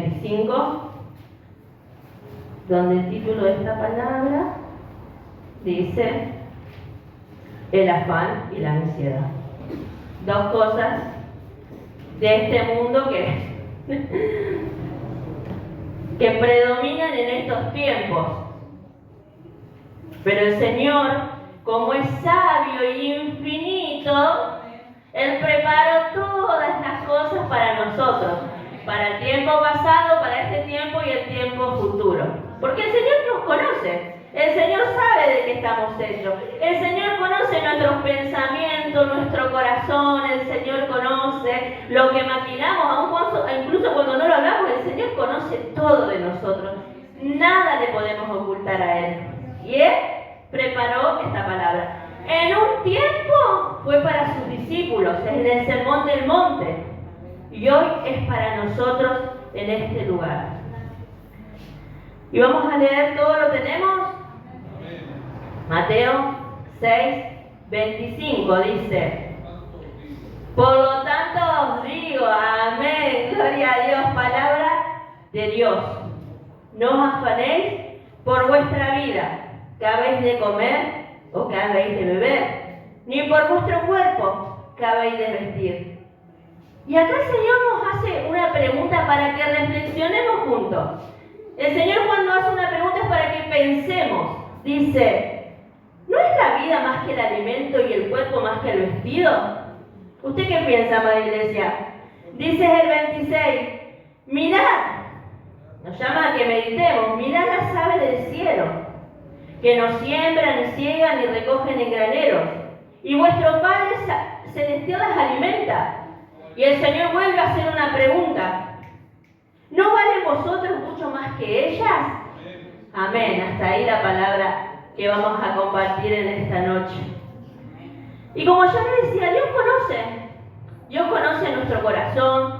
25, donde el título de esta palabra dice el afán y la ansiedad. Dos cosas de este mundo que predominan en estos tiempos. Pero el Señor, como es sabio e infinito, Él preparó todas las cosas para nosotros, para el tiempo pasado, para este tiempo y el tiempo futuro. Porque el Señor nos conoce, el Señor sabe de qué estamos hechos, el Señor conoce nuestros pensamientos, nuestro corazón, el Señor conoce lo que maquinamos, incluso cuando no lo hablamos, el Señor conoce todo de nosotros. Nada le podemos ocultar a Él. Y Él preparó esta palabra. En un tiempo fue para sus discípulos, en el Sermón del Monte. Y hoy es para nosotros en este lugar. Y vamos a leer todo lo que tenemos. Mateo 6, 25 dice: por lo tanto os digo, amén, gloria a Dios, palabra de Dios. No os afanéis por vuestra vida, que habéis de comer o que habéis de beber, ni por vuestro cuerpo, que habéis de vestir. Y acá el Señor nos hace una pregunta para que reflexionemos juntos. El Señor, cuando hace una pregunta, es para que pensemos. Dice: ¿no es la vida más que el alimento y el cuerpo más que el vestido? ¿Usted qué piensa, amada iglesia? Dice el 26: mirad, nos llama a que meditemos, mirad las aves del cielo, que no siembran, ni ciegan, ni recogen en graneros, y vuestro Padre celestial las alimenta. Y el Señor vuelve a hacer una pregunta: ¿no valen vosotros mucho más que ellas? Amén. Hasta ahí la palabra que vamos a compartir en esta noche. Y como ya les decía, Dios conoce nuestro corazón,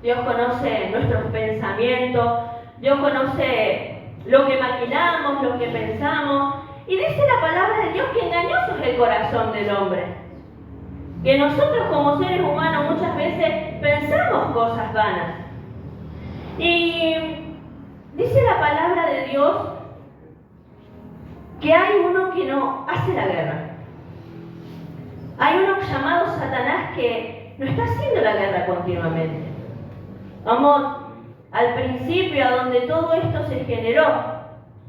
Dios conoce nuestros pensamientos, Dios conoce lo que maquinamos, lo que pensamos. Y dice la palabra de Dios que engañoso es el corazón del hombre. Que nosotros como seres humanos muchas veces pensamos cosas vanas. Y dice la palabra de Dios que hay uno que no hace la guerra. Hay uno llamado Satanás que no está haciendo la guerra continuamente. Vamos al principio, a donde todo esto se generó.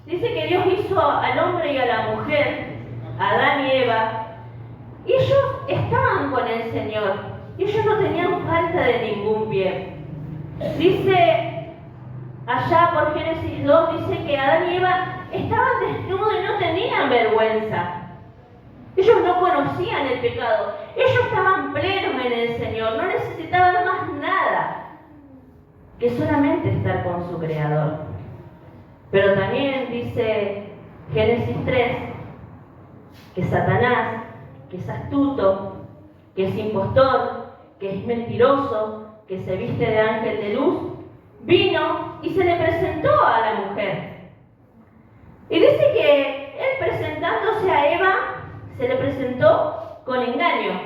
Dice que Dios hizo al hombre y a la mujer, a Adán y Eva, y ellos estaban con el Señor. Y ellos no tenían falta de ningún bien. Dice allá por Génesis 2, dice que Adán y Eva estaban desnudos y no tenían vergüenza. Ellos no conocían el pecado. Ellos estaban plenos en el Señor. No necesitaban más nada que solamente estar con su Creador. Pero también dice Génesis 3 que Satanás, que es astuto, que es impostor, que es mentiroso, que se viste de ángel de luz, vino y se le presentó a la mujer. Y dice que él, presentándose a Eva, se le presentó con engaño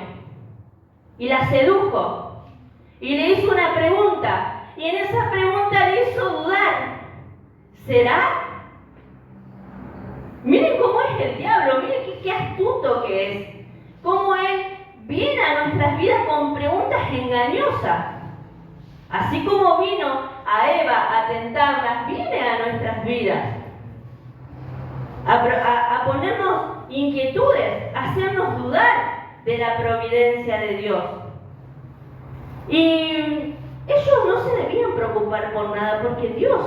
y la sedujo y le hizo una pregunta, y en esa pregunta le hizo dudar: ¿será? Miren cómo es el diablo, miren qué astuto que es, cómo él viene a nuestras vidas con preguntas engañosas. Así como vino a Eva a tentarlas, viene a nuestras vidas a ponernos inquietudes, a hacernos dudar de la providencia de Dios. Y ellos no se debían preocupar por nada, porque Dios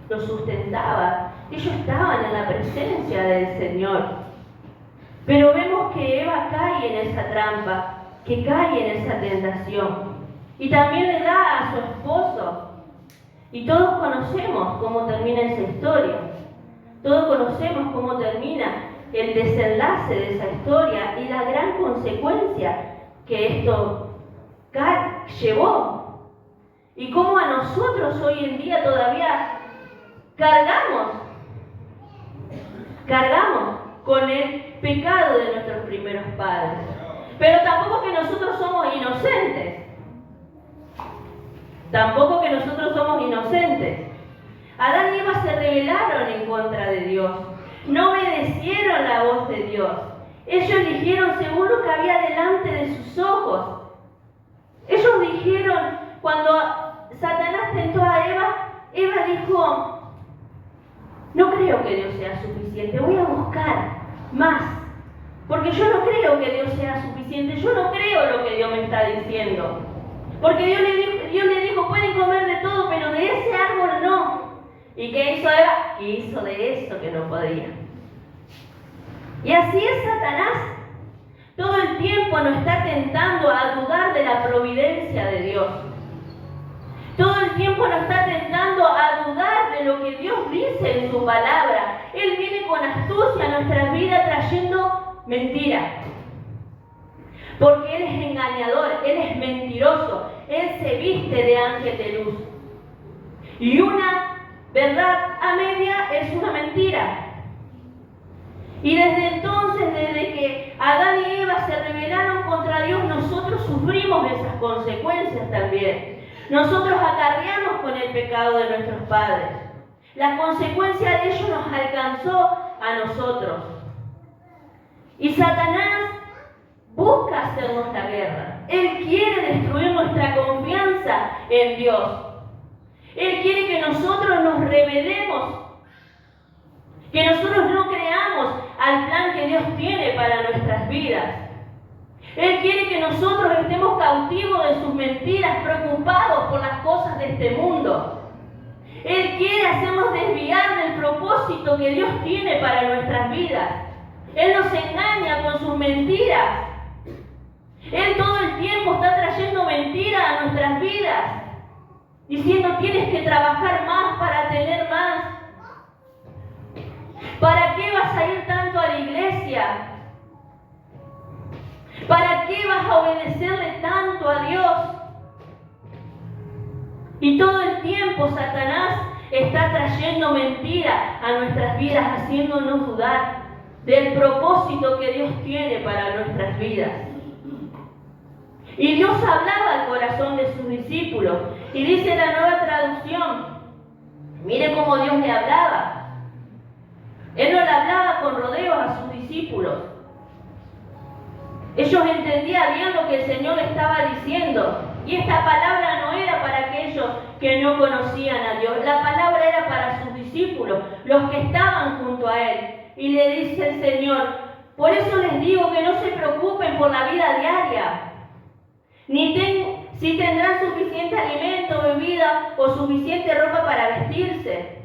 los sustentaba. Ellos estaban en la presencia del Señor. Pero vemos que Eva cae en esa trampa, que cae en esa tentación. Y también le da a su esposo. Y todos conocemos cómo termina esa historia. Todos conocemos cómo termina el desenlace de esa historia y la gran consecuencia que esto llevó. Y cómo a nosotros hoy en día todavía cargamos con el pecado de nuestros primeros padres. Pero tampoco que nosotros somos inocentes. Dios. Ellos eligieron según lo que había delante de sus ojos. Ellos dijeron, cuando Satanás tentó a Eva, Eva dijo, no creo que Dios sea suficiente, voy a buscar más. Porque yo no creo que Dios sea suficiente, yo no creo lo que Dios me está diciendo. Porque Dios le dijo, pueden comer de todo, pero de ese árbol no. ¿Y qué hizo Eva? Hizo de eso que no podía. Y así es Satanás. Todo el tiempo nos está tentando a dudar de la providencia de Dios. Todo el tiempo nos está tentando a dudar de lo que Dios dice en su palabra. Él viene con astucia a nuestras vidas trayendo mentira. Porque Él es engañador, Él es mentiroso, Él se viste de ángel de luz. Y una verdad a media es una mentira. Y desde entonces, desde que Adán y Eva se rebelaron contra Dios, nosotros sufrimos esas consecuencias también. Nosotros acarreamos con el pecado de nuestros padres. La consecuencia de ello nos alcanzó a nosotros. Y Satanás busca hacernos la guerra. Él quiere destruir nuestra confianza en Dios. Él quiere que nosotros nos rebelemos, que nosotros no creamos al plan que Dios tiene para nuestras vidas. Él quiere que nosotros estemos cautivos de sus mentiras, preocupados por las cosas de este mundo. Él quiere hacernos desviar del propósito que Dios tiene para nuestras vidas. Él nos engaña con sus mentiras. Él todo el tiempo está trayendo mentiras a nuestras vidas, diciendo tienes que trabajar más para tener más. ¿Para qué vas a ir tanto a la iglesia? ¿Para qué vas a obedecerle tanto a Dios? Y todo el tiempo Satanás está trayendo mentiras a nuestras vidas, haciéndonos dudar del propósito que Dios tiene para nuestras vidas. Y Dios hablaba al corazón de sus discípulos. Y dice la Nueva Traducción, mire cómo Dios le hablaba. Él no le hablaba con rodeos a sus discípulos. Ellos entendían bien lo que el Señor le estaba diciendo. Y esta palabra no era para aquellos que no conocían a Dios. La palabra era para sus discípulos, los que estaban junto a Él. Y le dice el Señor, por eso les digo que no se preocupen por la vida diaria. Ni si tendrán suficiente alimento, bebida o suficiente ropa para vestirse.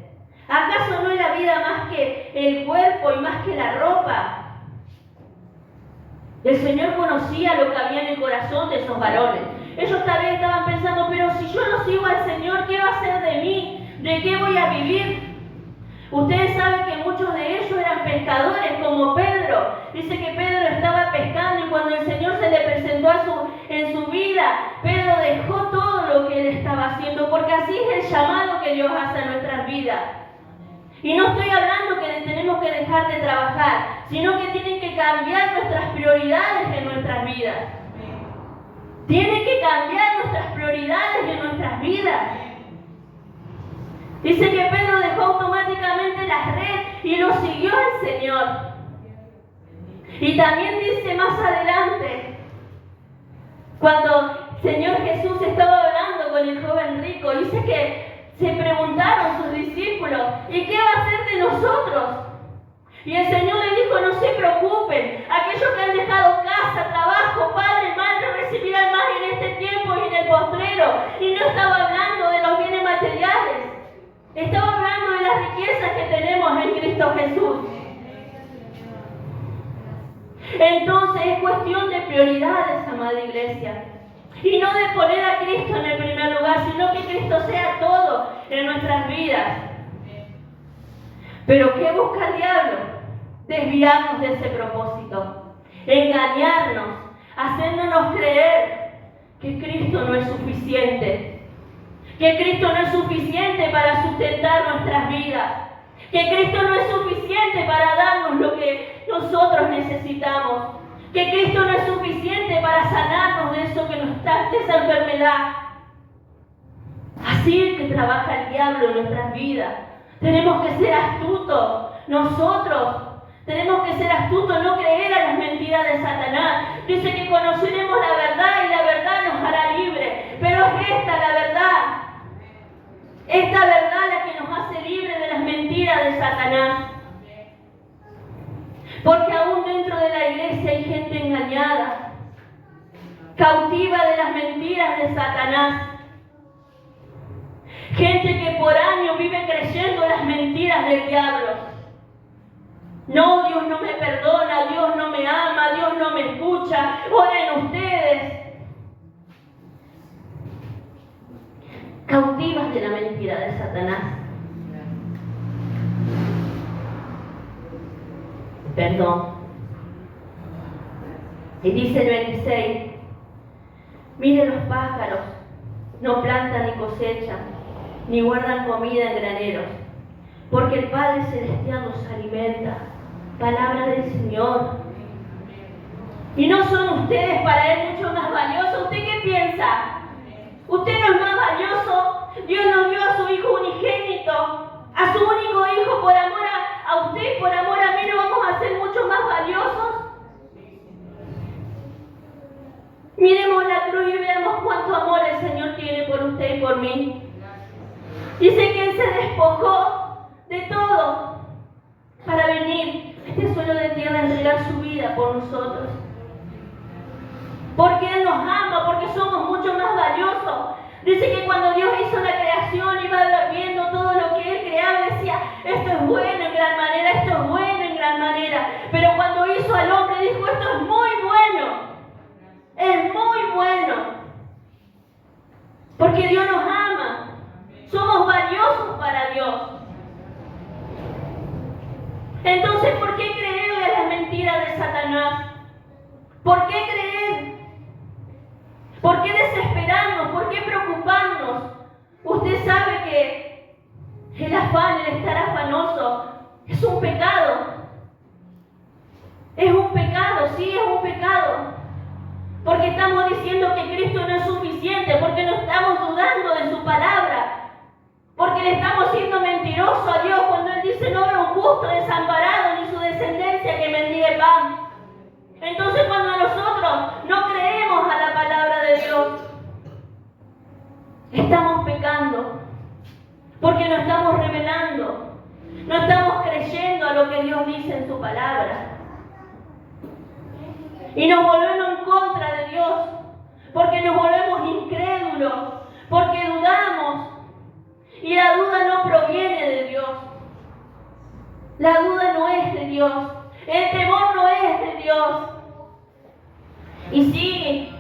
¿Acaso no es la vida más que el cuerpo y más que la ropa? El Señor conocía lo que había en el corazón de esos varones. Ellos tal vez estaban pensando, pero si yo no sigo al Señor, ¿qué va a hacer de mí? ¿De qué voy a vivir? Ustedes saben que muchos de ellos eran pescadores, como Pedro. Dice que Pedro estaba pescando y cuando el Señor se le presentó en su vida, Pedro dejó todo lo que él estaba haciendo, porque así es el llamado que Dios hace a nuestras vidas. Y no estoy hablando que tenemos que dejar de trabajar, sino que tienen que cambiar nuestras prioridades en nuestras vidas. Tienen que cambiar nuestras prioridades en nuestras vidas. Dice que Pedro dejó automáticamente la red y lo siguió al Señor. Y también dice más adelante, cuando el Señor Jesús estaba hablando con el joven rico, dice que se preguntaron sus discípulos, ¿y qué va a hacer de nosotros? Y el Señor le dijo, no se preocupen, aquellos que han dejado casa, trabajo, padre, madre, recibirán más en este tiempo y en el postrero. Y no estaba hablando de los bienes materiales, estaba hablando de las riquezas que tenemos en Cristo Jesús. Entonces es cuestión de prioridades, amada iglesia. Y no de poner a Cristo en el primer lugar, sino que Cristo sea todo en nuestras vidas. Pero ¿qué busca el diablo? Desviarnos de ese propósito, engañarnos, haciéndonos creer que Cristo no es suficiente, que Cristo no es suficiente para sustentar nuestras vidas, que Cristo no es suficiente para darnos lo que nosotros necesitamos, que Cristo no es suficiente para sanarnos de eso que nos da, de esa enfermedad. Así es que trabaja el diablo en nuestras vidas. Tenemos que ser astutos. Nosotros Tenemos que ser astutos, no creer a las mentiras de Satanás. Dice que conoceremos la verdad y la verdad nos hará libre. Pero es esta la verdad. Esta verdad la que nos hace libre de las mentiras de Satanás. Porque aún dentro de la iglesia hay gente engañada, cautiva de las mentiras de Satanás. Gente que por años vive creyendo las mentiras del diablo. No, Dios no me perdona, Dios no me ama, Dios no me escucha. Oren ustedes. Cautivas de la mentira de Satanás. Perdón. Y dice el 26. Miren los pájaros, no plantan ni cosechan, ni guardan comida en graneros, porque el Padre Celestial los alimenta. Palabra del Señor. ¿Y no son ustedes para Él mucho más valiosos? ¿Usted qué piensa? ¿Usted no es más valioso? Dios nos dio a su Hijo unigénito, a su único Hijo, por amor a usted y por amor a mí. ¿No vamos a ser mucho más valiosos? Miremos la cruz y veamos cuánto amor el Señor tiene por usted y por mí. Dice que Él se despojó de todo para venir a este suelo de tierra a entregar su vida por nosotros. Porque Él nos ama, porque somos mucho más valiosos. Dice que cuando Dios hizo la creación iba viendo todo lo que Él creaba y decía, esto es bueno en gran manera, esto es bueno en gran manera. Pero cuando hizo al hombre dijo, esto es muy bueno. Es muy bueno. Porque Dios nos ama. Somos valiosos para Dios. Entonces, ¿por qué creerle a las mentiras de Satanás? ¿Por qué creer? ¿Por qué desesperarnos? ¿Por qué preocuparnos? Usted sabe que el afán, el estar afanoso, es un pecado. Es un pecado, sí, es un pecado. Porque estamos diciendo que Cristo no es suficiente, porque no estamos dudando de su palabra. Porque le estamos siendo mentirosos a Dios cuando Él dice no habrá un justo desamparado ni su descendencia que mendigue pan. Entonces cuando nosotros no creemos a la palabra de Dios, estamos pecando. Porque no estamos revelando, no estamos creyendo a lo que Dios dice en su palabra. Y nos volvemos en contra de Dios, porque nos volvemos incrédulos, porque dudamos. Y la duda no proviene de Dios. La duda no es de Dios. El temor no es de Dios. Y sí,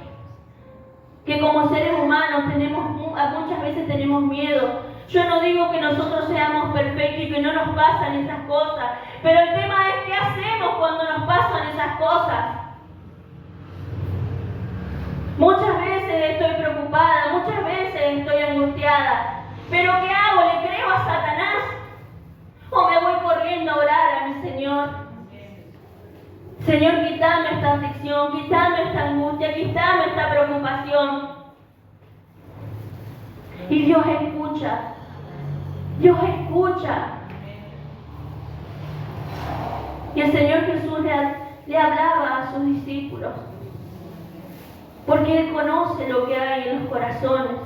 que como seres humanos muchas veces tenemos miedo. Yo no digo que nosotros seamos perfectos y que no nos pasan esas cosas. Pero el tema es qué hacemos cuando nos pasan esas cosas. Muchas veces estoy preocupada, muchas veces estoy angustiada. ¿Pero qué hago? ¿Le creo a Satanás? ¿O me voy corriendo a orar a mi Señor? Señor, quítame esta aflicción, quítame esta angustia, quítame esta preocupación. Y Dios escucha. Dios escucha. Y el Señor Jesús le hablaba a sus discípulos. Porque Él conoce lo que hay en los corazones.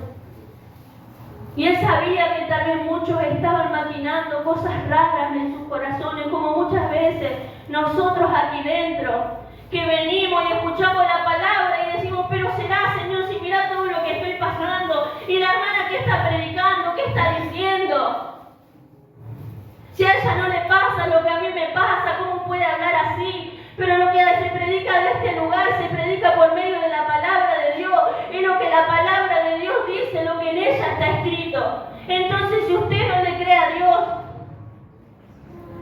Y Él sabía que tal vez muchos estaban maquinando cosas raras en sus corazones, como muchas veces nosotros aquí dentro, que venimos y escuchamos la palabra y decimos, pero será, Señor, si mira todo lo que estoy pasando, y la hermana que está predicando, ¿qué está diciendo? Si a ella no le pasa lo que a mí me pasa, ¿cómo puede hablar así? Pero lo que se predica de este lugar se predica por medio de la palabra de Dios. Y lo que la palabra de Dios dice, lo que en ella está escrito. Entonces, si usted no le cree a Dios,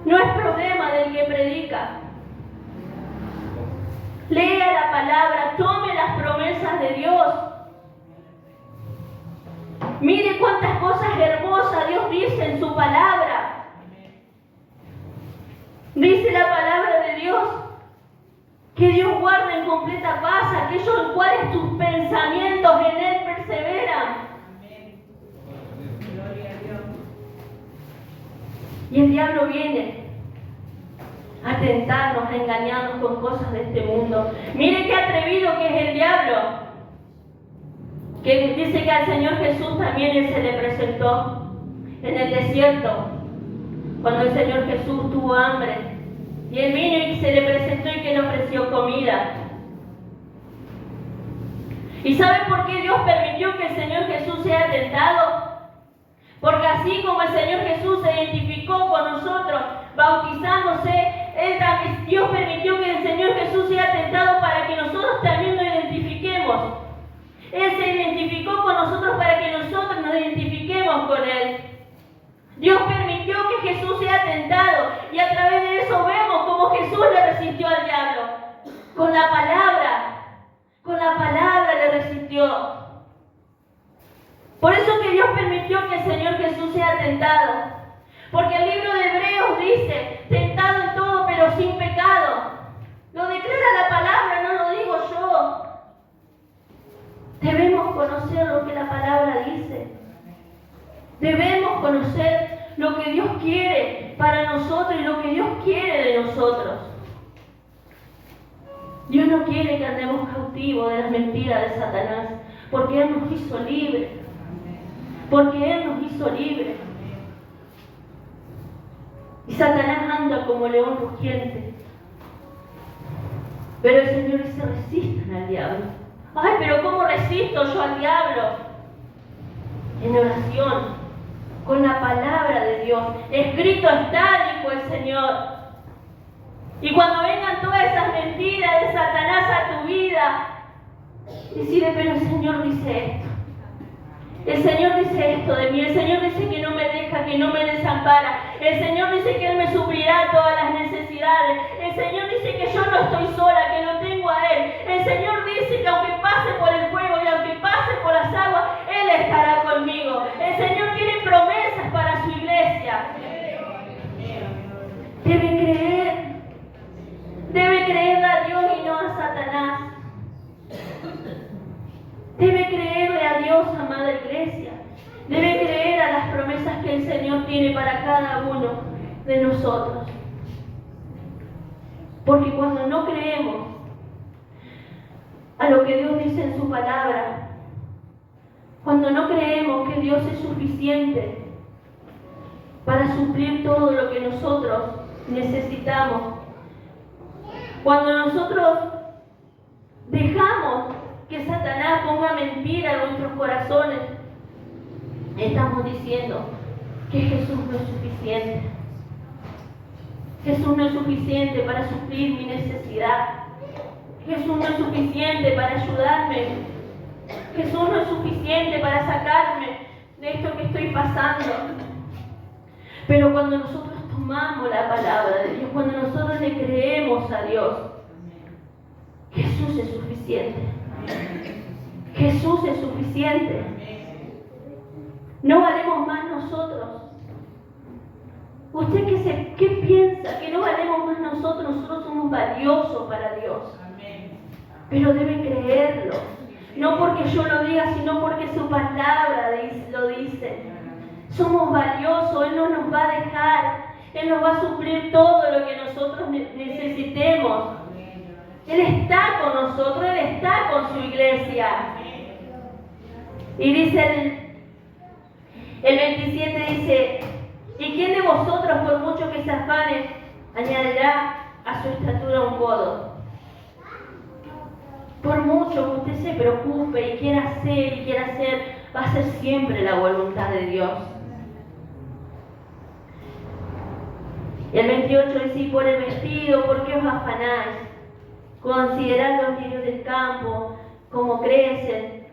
no es problema del que predica. Lea la palabra, tome las promesas de Dios. Mire cuántas cosas hermosas Dios dice en su palabra. Dice la palabra de Dios que Dios guarda en completa paz a aquellos en cuales tus pensamientos en Él perseveran. Y el diablo viene a tentarnos, a engañarnos con cosas de este mundo. Mire qué atrevido que es el diablo, que dice que al Señor Jesús también Él se le presentó en el desierto, cuando el Señor Jesús tuvo hambre, y Él vino y se le presentó y que le ofreció comida. ¿Y sabe por qué Dios permitió que el Señor Jesús sea tentado? Porque así como el Señor Jesús se identificó con nosotros, bautizándose, Dios permitió que el Señor Jesús sea tentado para que nosotros también nos identifiquemos. Él se identificó con nosotros para que nosotros nos identifiquemos con Él. Dios permitió que Jesús sea tentado, y a través de eso vemos cómo Jesús le resistió al diablo. Con la palabra le resistió. Por eso que Dios permitió que el Señor Jesús sea tentado. Porque el libro de Hebreos dice, tentado en todo pero sin pecado. Lo declara la palabra, no lo digo yo. Debemos conocer lo que la palabra dice. Debemos conocer lo que Dios quiere para nosotros y lo que Dios quiere de nosotros. Dios no quiere que andemos cautivos de las mentiras de Satanás, porque Él nos hizo libres. Porque Él nos hizo libres. Y Satanás anda como león rugiente. Pero el Señor dice, resistan al diablo. Ay, pero ¿cómo resisto yo al diablo? En oración, con la palabra de Dios. Escrito está, dijo el Señor. Y cuando vengan todas esas mentiras de Satanás a tu vida, decirle, pero el Señor dice esto. El Señor dice esto de mí. El Señor dice que no me deja, que no me desampara. El Señor dice que Él me suplirá todas las necesidades. El Señor dice que yo no estoy sola, que lo tengo a Él. El Señor dice que aunque pase por el fuego y aunque pase por las aguas, Él estará conmigo. El Señor tiene promesas para su iglesia. Debe creerle a Dios y no a Satanás. Debe creerle a Dios, amada iglesia. Debe creer a las promesas que el Señor tiene para cada uno de nosotros. Porque cuando no creemos a lo que Dios dice en su palabra, cuando no creemos que Dios es suficiente para suplir todo lo que nosotros necesitamos, cuando nosotros dejamos que Satanás ponga mentira en nuestros corazones, estamos diciendo que Jesús no es suficiente. Jesús no es suficiente para suplir mi necesidad. Jesús no es suficiente para ayudarme. Jesús no es suficiente para sacarme de esto que estoy pasando. Pero cuando nosotros tomamos la palabra de Dios, cuando nosotros le creemos a Dios, Jesús es suficiente. Jesús es suficiente. No valemos más nosotros. ¿Usted qué piensa? ¿Que no valemos más nosotros? Nosotros somos valiosos para Dios. Pero debe creerlo. No porque yo lo diga, sino porque su palabra lo dice. Somos valiosos. Él no nos va a dejar. Él nos va a suplir todo lo que nosotros necesitemos. Él está con nosotros. Él está con su iglesia. Y dice el 27, dice, ¿y quién de vosotros, por mucho que se afane, añadirá a su estatura un codo? Por mucho que usted se preocupe y quiera hacer, va a ser siempre la voluntad de Dios. Y el 28 dice, y por el vestido, ¿por qué os afanáis? Considerad los lirios del campo, como crecen.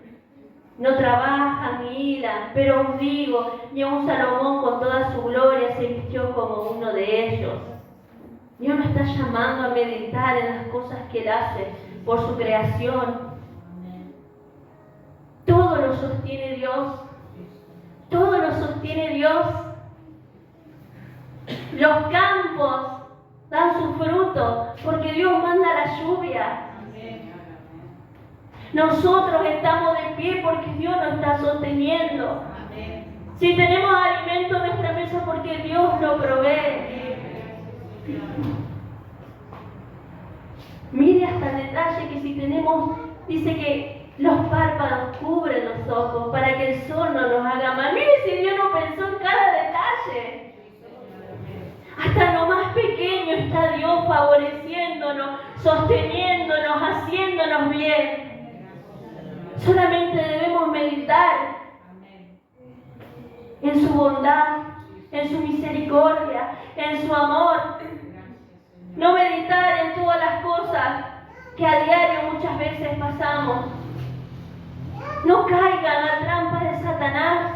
No trabajan ni hilan, pero os digo, ni aun Salomón con toda su gloria se vistió como uno de ellos. Dios nos está llamando a meditar en las cosas que Él hace por su creación. Todo lo sostiene Dios. Todo lo sostiene Dios. Los campos dan su fruto porque Dios manda la lluvia. Nosotros estamos de pie porque Dios nos está sosteniendo. Si tenemos alimento en nuestra mesa porque Dios lo provee. calle. Hasta lo más pequeño está Dios favoreciéndonos, sosteniéndonos, haciéndonos bien. Solamente debemos meditar en su bondad, en su misericordia, en su amor. No meditar en todas las cosas que a diario muchas veces pasamos. No caiga en la trampa de Satanás.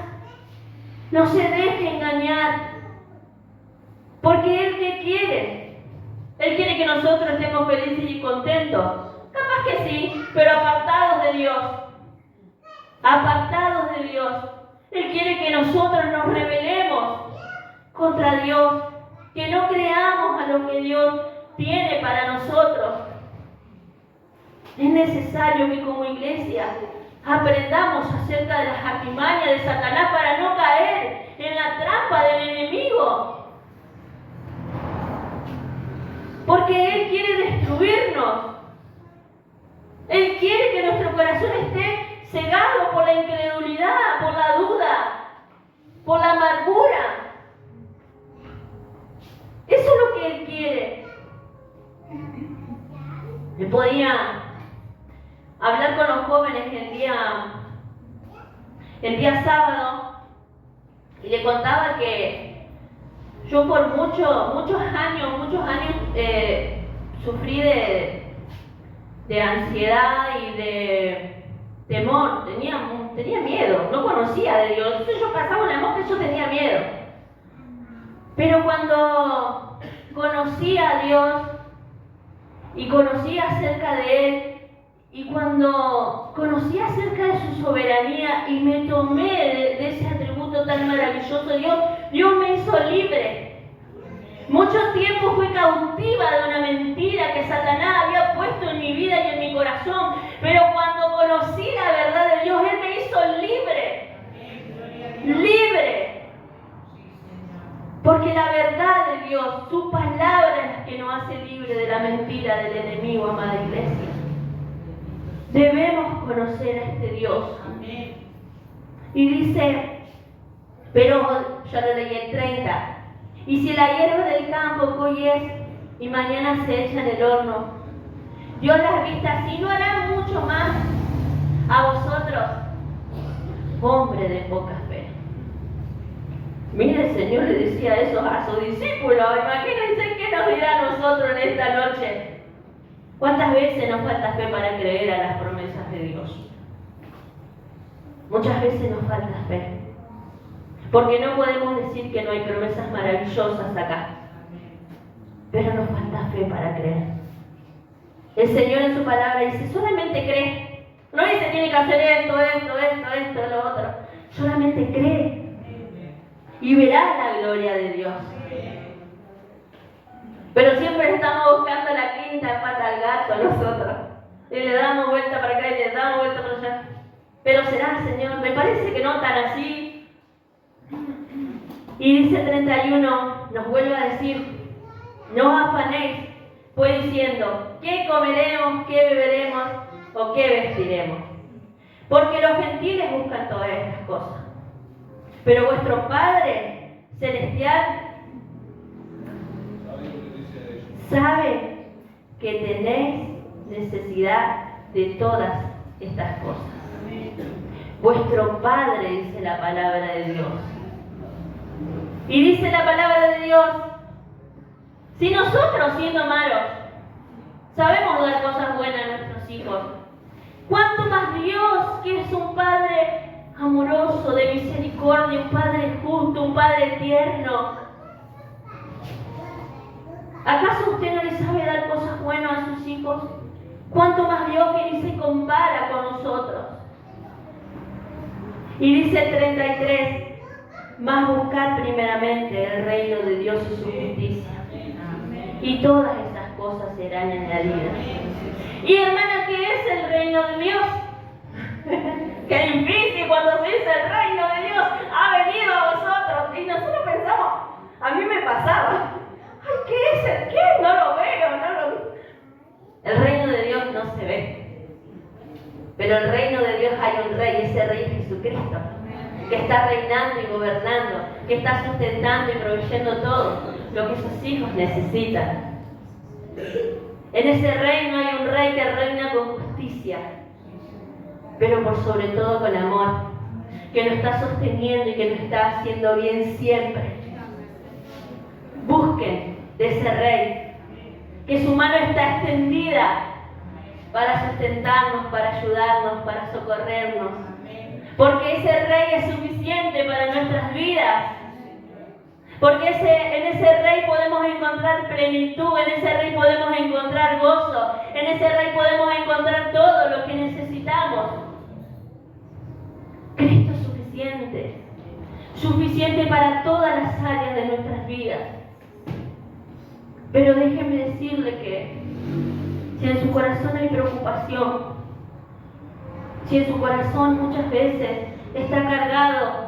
No se deje engañar. Porque Él, ¿qué quiere? Él quiere que nosotros estemos felices y contentos. Capaz que sí, pero apartados de Dios. Apartados de Dios. Él quiere que nosotros nos rebelemos contra Dios. Que no creamos a lo que Dios tiene para nosotros. Es necesario que como iglesia aprendamos acerca de las artimañas de Satanás para no caer en la trampa del enemigo. Porque Él quiere destruirnos. Él quiere que nuestro corazón esté cegado por la incredulidad, por la duda, por la amargura. Eso es lo que Él quiere. Yo podía hablar con los jóvenes el día sábado y le contaba que yo por muchos años sufrí de ansiedad y de temor, tenía miedo, no conocía de Dios. Entonces yo pasaba una mosca y yo tenía miedo. Pero cuando conocí a Dios y conocí acerca de Él, y cuando conocí acerca de su soberanía y me tomé de ese atributo tan maravilloso de Dios, Dios me hizo libre. Mucho tiempo fui cautiva de una mentira que Satanás había puesto en mi vida y en mi corazón, pero cuando conocí la verdad de Dios, Él me hizo libre. Libre. Porque la verdad de Dios, su palabra es la que nos hace libre de la mentira del enemigo, amada iglesia. Debemos conocer a este Dios. Y dice, pero ya lo leí en 30. Y si la hierba del campo hoy es y mañana se echa en el horno, Dios las vista así, ¿no hará mucho más a vosotros, hombre de poca fe? Mire, el Señor le decía eso a sus discípulos. Imagínense qué nos dirá a nosotros en esta noche. ¿Cuántas veces nos falta fe para creer a las promesas de Dios? Muchas veces nos falta fe. Porque no podemos decir que no hay promesas maravillosas acá. Pero nos falta fe para creer. El Señor en su palabra dice, solamente cree. No dice, tiene que hacer esto, lo otro. Solamente cree. Y verás la gloria de Dios. Pero siempre estamos buscando la quinta pata al gato nosotros. Y le damos vuelta para acá y le damos vuelta para allá. Pero será, Señor, me parece que no tan así. Y dice 31, nos vuelve a decir, no os afanéis, pues diciendo, ¿qué comeremos, qué beberemos o qué vestiremos? Porque los gentiles buscan todas estas cosas. Pero vuestro Padre Celestial sabe que tenéis necesidad de todas estas cosas. Vuestro Padre, dice la palabra de Dios. Y dice la palabra de Dios, si nosotros siendo malos sabemos dar cosas buenas a nuestros hijos, ¿cuánto más Dios, que es un Padre amoroso, de misericordia, un Padre justo, un Padre tierno? ¿Acaso usted no le sabe dar cosas buenas a sus hijos? ¿Cuánto más Dios, que ni se compara con nosotros? Y dice el 33, más buscar primeramente el reino de Dios y su justicia, y todas esas cosas serán añadidas. Y hermana, ¿qué es el reino de Dios? Qué difícil cuando se dice el reino de Dios ha venido a vosotros. Y nosotros pensamos, a mí me pasaba, ay, ¿qué es el qué? No lo veo, El reino de Dios no se ve, pero el reino de Dios hay un rey, ese rey es Jesucristo, que está reinando y gobernando. que está sustentando y proveyendo todo lo que sus hijos necesitan. En ese reino hay un rey que reina con justicia, pero por sobre todo con amor, que nos está sosteniendo y que nos está haciendo bien siempre. Busquen de ese rey, que su mano está extendida para sustentarnos, para ayudarnos, para socorrernos. Porque ese rey es suficiente para nuestras vidas. Porque en ese rey podemos encontrar plenitud, en ese rey podemos encontrar gozo, en ese rey podemos encontrar todo lo que necesitamos. Cristo es suficiente, suficiente para todas las áreas de nuestras vidas. Pero déjenme decirle que si en su corazón hay preocupación, si en su corazón muchas veces está cargado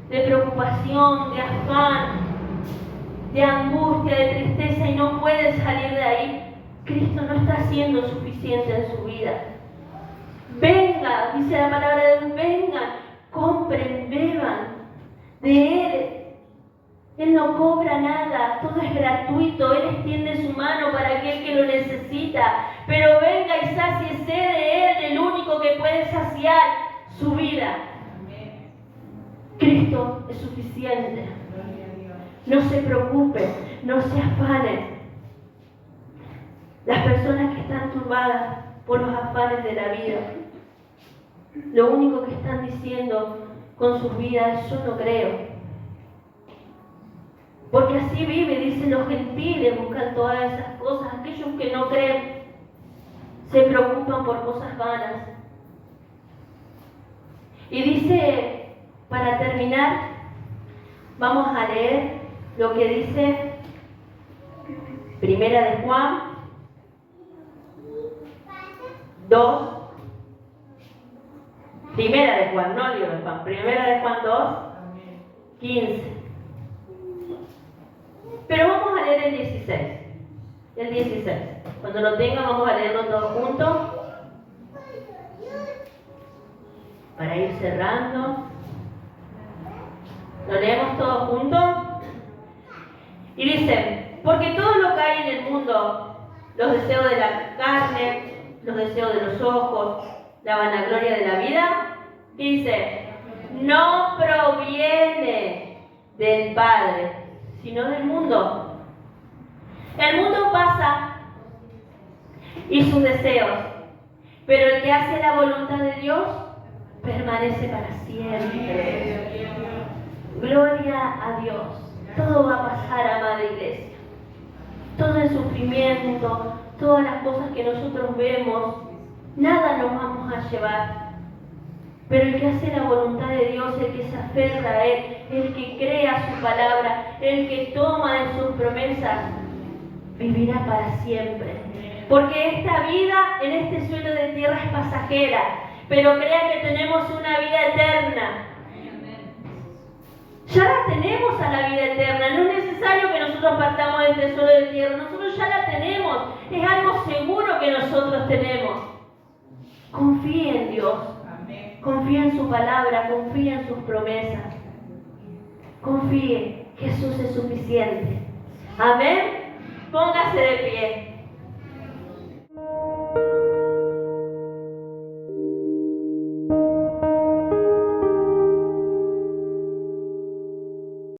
de preocupación, de afán, de angustia, de tristeza y no puede salir de ahí, Cristo no está siendo suficiente en su vida. Venga, dice la palabra de Dios, vengan, compren, beban de Él. Él no cobra nada, todo es gratuito, Él extiende su mano para aquel que lo necesita. Pero venga y sáciese de Él, el único que puede saciar su vida. Cristo es suficiente. No se preocupen, no se afanen. Las personas que están turbadas por los afanes de la vida, lo único que están diciendo con sus vidas, yo no creo. Porque así vive, dicen los gentiles, buscan todas esas cosas. Aquellos que no creen se preocupan por cosas vanas. Y dice, para terminar, vamos a leer lo que dice Primera de Juan 2. Primera de Juan, no libro de Juan. Primera de Juan 2, 15. Pero vamos a leer el 16. El 16. Cuando lo tengan vamos a leerlo todos juntos. Para ir cerrando. ¿Lo leemos todos juntos? Y dice, porque todo lo que hay en el mundo, los deseos de la carne, los deseos de los ojos, la vanagloria de la vida, dice, no proviene del Padre, sino del mundo. El mundo pasa y sus deseos, pero el que hace la voluntad de Dios permanece para siempre. Gloria a Dios. Todo va a pasar, amada iglesia. Todo el sufrimiento, todas las cosas que nosotros vemos, nada nos vamos a llevar. Pero el que hace la voluntad de Dios, el que se aferra a Él, el que crea su palabra, el que toma de sus promesas, vivirá para siempre. Porque esta vida en este suelo de tierra es pasajera, pero crea que tenemos una vida eterna. Ya la tenemos a la vida eterna, no es necesario que nosotros partamos de este suelo de tierra, nosotros ya la tenemos, es algo seguro que nosotros tenemos. Confíe en Dios. Confíe en su palabra, confíe en sus promesas. Confíe, Jesús es suficiente. Amén. Póngase de pie.